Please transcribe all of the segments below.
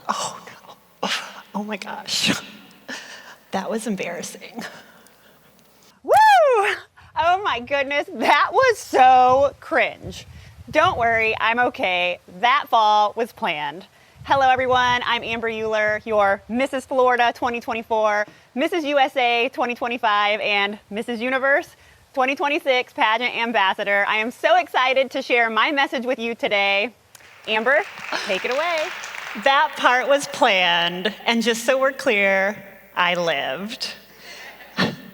Oh no. Oh my gosh. That was embarrassing. Woo! Oh my goodness, that was so cringe. Don't worry, I'm okay. That fall was planned. Hello everyone, I'm Amber Uhler, your Mrs. Florida 2024, Mrs. USA 2025, and Mrs. Universe 2026 pageant ambassador. I am so excited to share my message with you today. Amber, take it away. That part was planned, and just so we're clear, I lived.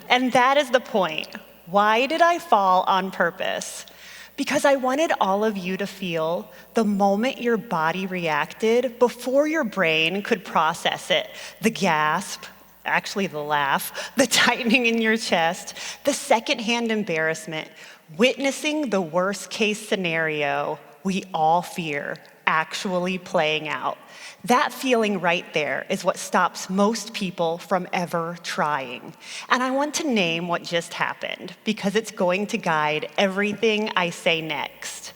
And that is the point. Why did I fall on purpose? Because I wanted all of you to feel the moment your body reacted before your brain could process it. The gasp, actually the laugh, the tightening in your chest, the secondhand embarrassment, witnessing the worst case scenario we all fear actually playing out. That feeling right there is what stops most people from ever trying. And I want to name what just happened because it's going to guide everything I say next.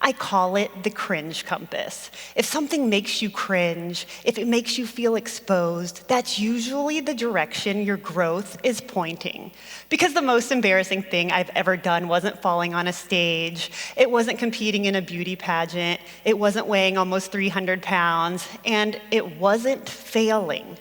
I call it the cringe compass. If something makes you cringe, if it makes you feel exposed, that's usually the direction your growth is pointing. Because the most embarrassing thing I've ever done wasn't falling on a stage, it wasn't competing in a beauty pageant, it wasn't weighing almost 300 pounds, and it wasn't failing.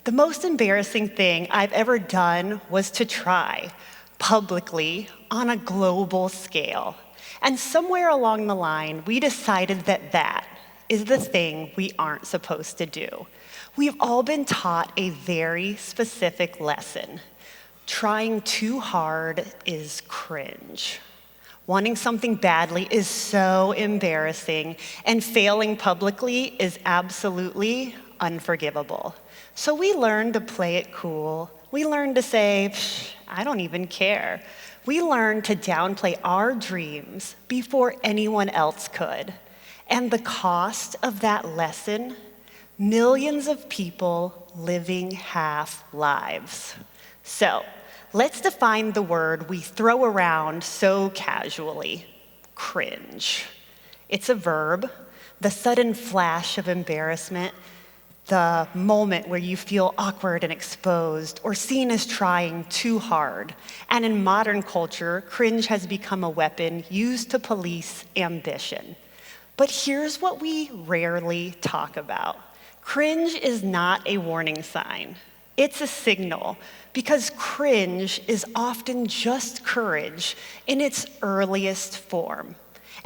The most embarrassing thing I've ever done was to try, publicly, on a global scale. And somewhere along the line, we decided that that is the thing we aren't supposed to do. We've all been taught a very specific lesson. Trying too hard is cringe. Wanting something badly is so embarrassing, and failing publicly is absolutely unforgivable. So we learned to play it cool. We learned to say, I don't even care. We learned to downplay our dreams before anyone else could. And the cost of that lesson, millions of people living half lives. So let's define the word we throw around so casually, cringe. It's a verb, the sudden flash of embarrassment, the moment where you feel awkward and exposed or seen as trying too hard. And in modern culture, cringe has become a weapon used to police ambition. But here's what we rarely talk about. Cringe is not a warning sign. It's a signal, because cringe is often just courage in its earliest form.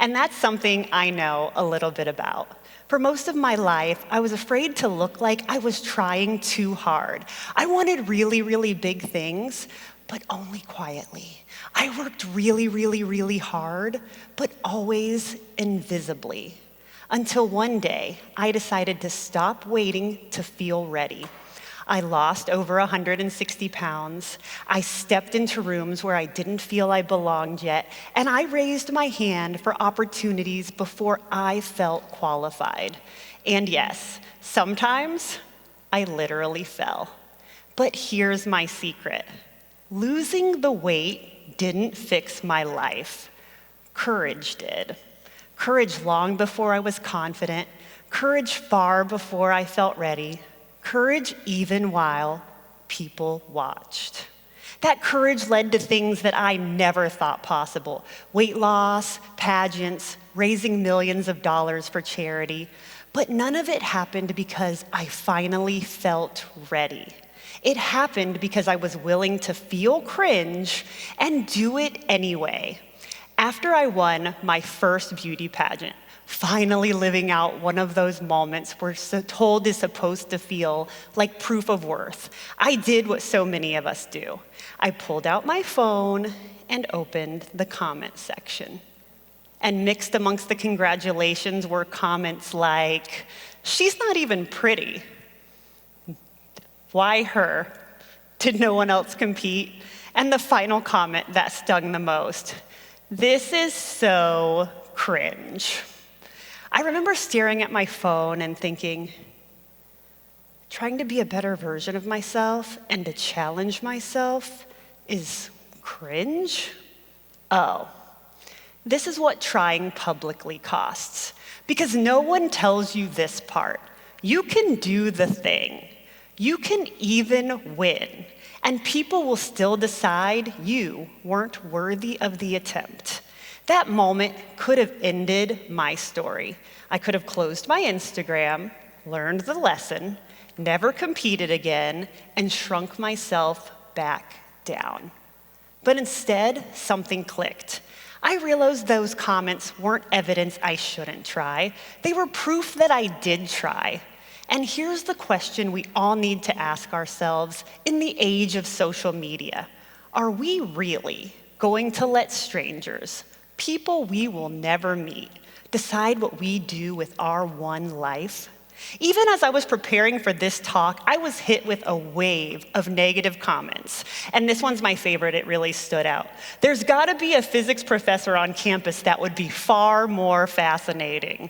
And that's something I know a little bit about. For most of my life, I was afraid to look like I was trying too hard. I wanted really, really big things, but only quietly. I worked really, really, really hard, but always invisibly. Until one day, I decided to stop waiting to feel ready. I lost over 160 pounds. I stepped into rooms where I didn't feel I belonged yet, and I raised my hand for opportunities before I felt qualified. And yes, sometimes I literally fell. But here's my secret. Losing the weight didn't fix my life. Courage did. Courage long before I was confident. Courage far before I felt ready. Courage even while people watched. That courage led to things that I never thought possible. Weight loss, pageants, raising millions of dollars for charity. But none of it happened because I finally felt ready. It happened because I was willing to feel cringe and do it anyway. After I won my first beauty pageant, finally living out one of those moments we're told is supposed to feel like proof of worth, I did what so many of us do. I pulled out my phone and opened the comment section. And mixed amongst the congratulations were comments like, "She's not even pretty. Why her? Did no one else compete?" And the final comment that stung the most, "This is so cringe." I remember staring at my phone and thinking, trying to be a better version of myself and to challenge myself is cringe? Oh, this is what trying publicly costs. Because no one tells you this part. You can do the thing. You can even win. And people will still decide you weren't worthy of the attempt. That moment could have ended my story. I could have closed my Instagram, learned the lesson, never competed again, and shrunk myself back down. But instead, something clicked. I realized those comments weren't evidence I shouldn't try. They were proof that I did try. And here's the question we all need to ask ourselves in the age of social media. Are we really going to let strangers, people we will never meet, decide what we do with our one life? Even as I was preparing for this talk, I was hit with a wave of negative comments. And this one's my favorite, it really stood out. There's gotta be a physics professor on campus that would be far more fascinating.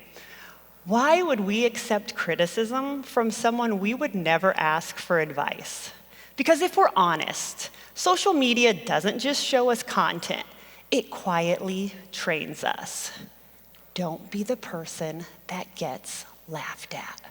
Why would we accept criticism from someone we would never ask for advice? Because if we're honest, social media doesn't just show us content, it quietly trains us. Don't be the person that gets laughed at.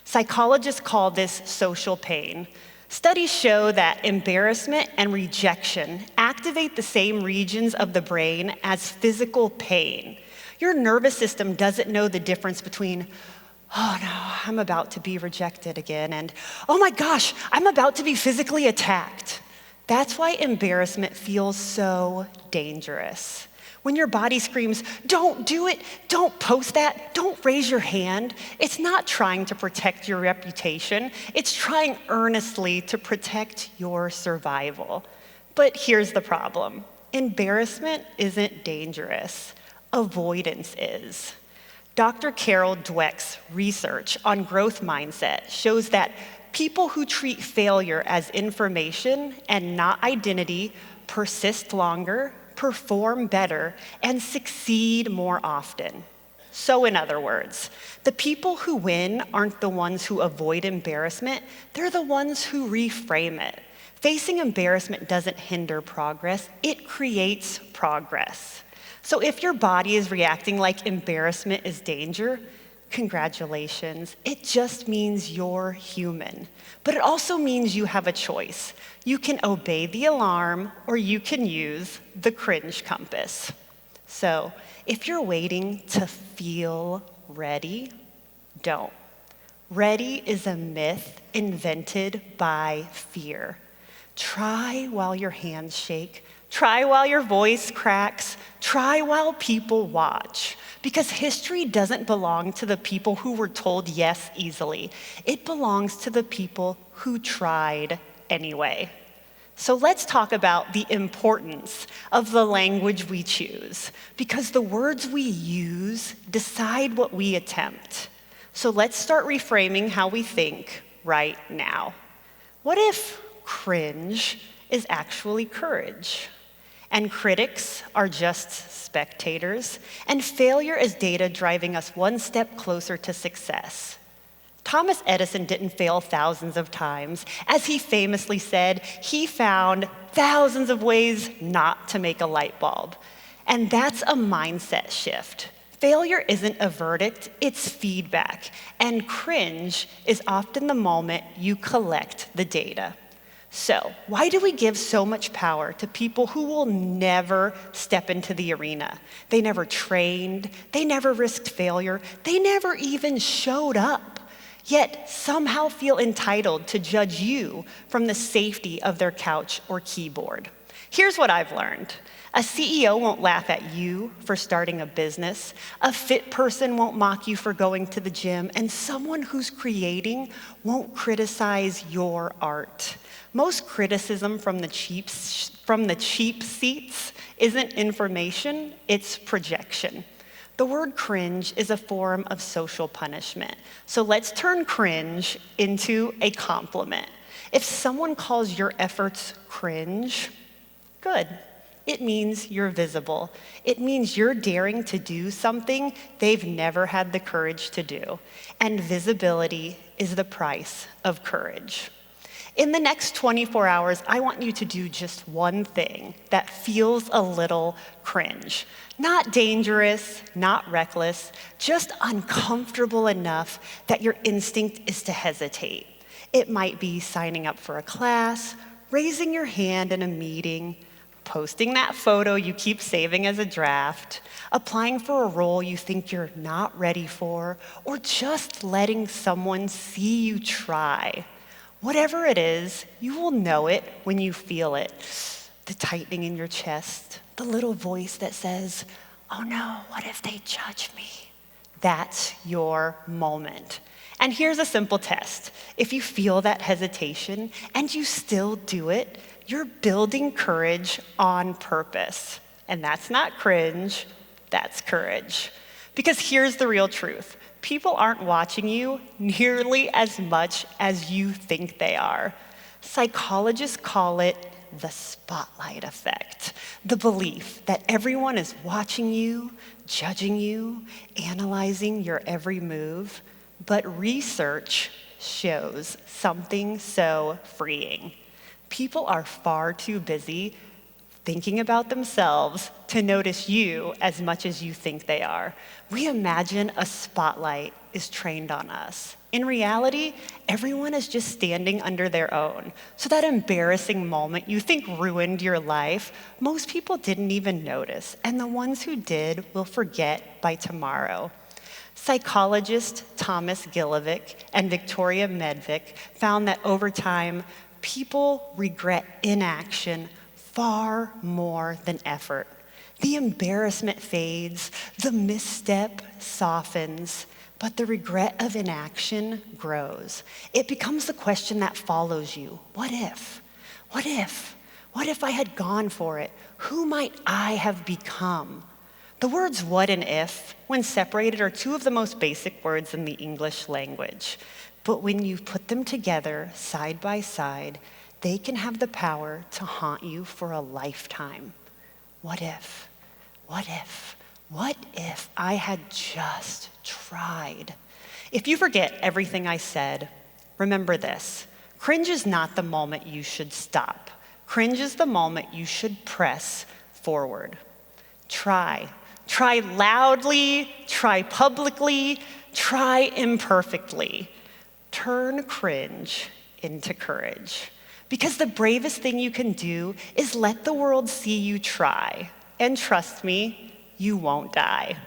Psychologists call this social pain. Studies show that embarrassment and rejection activate the same regions of the brain as physical pain. Your nervous system doesn't know the difference between, oh no, I'm about to be rejected again, and oh my gosh, I'm about to be physically attacked. That's why embarrassment feels so dangerous. When your body screams, don't do it, don't post that, don't raise your hand, it's not trying to protect your reputation, it's trying earnestly to protect your survival. But here's the problem. Embarrassment isn't dangerous. Avoidance is. Dr. Carol Dweck's research on growth mindset shows that people who treat failure as information and not identity persist longer, perform better, and succeed more often. So in other words, the people who win aren't the ones who avoid embarrassment, they're the ones who reframe it. Facing embarrassment doesn't hinder progress, it creates progress. So if your body is reacting like embarrassment is danger, congratulations. It just means you're human. But it also means you have a choice. You can obey the alarm or you can use the cringe compass. So if you're waiting to feel ready, don't. Ready is a myth invented by fear. Try while your hands shake. Try while your voice cracks. Try while people watch. Because history doesn't belong to the people who were told yes easily. It belongs to the people who tried anyway. So let's talk about the importance of the language we choose, because the words we use decide what we attempt. So let's start reframing how we think right now. What if cringe is actually courage? And critics are just spectators, and failure is data driving us one step closer to success. Thomas Edison didn't fail thousands of times. As he famously said, he found thousands of ways not to make a light bulb. And that's a mindset shift. Failure isn't a verdict, it's feedback. And cringe is often the moment you collect the data. So, why do we give so much power to people who will never step into the arena? They never trained, they never risked failure, they never even showed up, yet somehow feel entitled to judge you from the safety of their couch or keyboard. Here's what I've learned. A CEO won't laugh at you for starting a business. A fit person won't mock you for going to the gym. And someone who's creating won't criticize your art. Most criticism from the cheap seats isn't information, it's projection. The word cringe is a form of social punishment. So let's turn cringe into a compliment. If someone calls your efforts cringe, good. It means you're visible. It means you're daring to do something they've never had the courage to do. And visibility is the price of courage. In the next 24 hours, I want you to do just one thing that feels a little cringe. Not dangerous, not reckless, just uncomfortable enough that your instinct is to hesitate. It might be signing up for a class, raising your hand in a meeting, posting that photo you keep saving as a draft, applying for a role you think you're not ready for, or just letting someone see you try. Whatever it is, you will know it when you feel it. The tightening in your chest, the little voice that says, "Oh no, what if they judge me?" That's your moment. And here's a simple test. If you feel that hesitation and you still do it, you're building courage on purpose. And that's not cringe, that's courage. Because here's the real truth. People aren't watching you nearly as much as you think they are. Psychologists call it the spotlight effect, the belief that everyone is watching you, judging you, analyzing your every move. But research shows something so freeing. People are far too busy thinking about themselves to notice you as much as you think they are. We imagine a spotlight is trained on us. In reality, everyone is just standing under their own. So that embarrassing moment you think ruined your life, most people didn't even notice. And the ones who did will forget by tomorrow. Psychologists Thomas Gilovic and Victoria Medvick found that over time, people regret inaction far more than effort. The embarrassment fades, the misstep softens, but the regret of inaction grows. It becomes the question that follows you. What if? What if? What if I had gone for it? Who might I have become? The words what and if, when separated, are two of the most basic words in the English language. But when you put them together, side by side, they can have the power to haunt you for a lifetime. What if? What if? What if I had just tried? If you forget everything I said, remember this. Cringe is not the moment you should stop. Cringe is the moment you should press forward. Try. Try loudly, try publicly, try imperfectly. Turn cringe into courage. Because the bravest thing you can do is let the world see you try. And trust me, you won't die.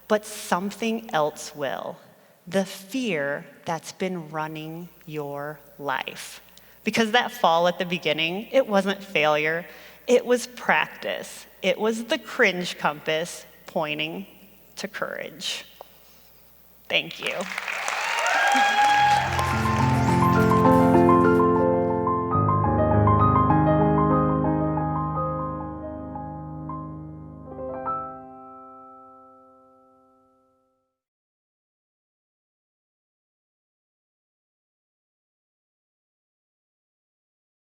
But something else will. The fear that's been running your life. Because that fall at the beginning, it wasn't failure, it was practice. It was the cringe compass pointing to courage. Thank you.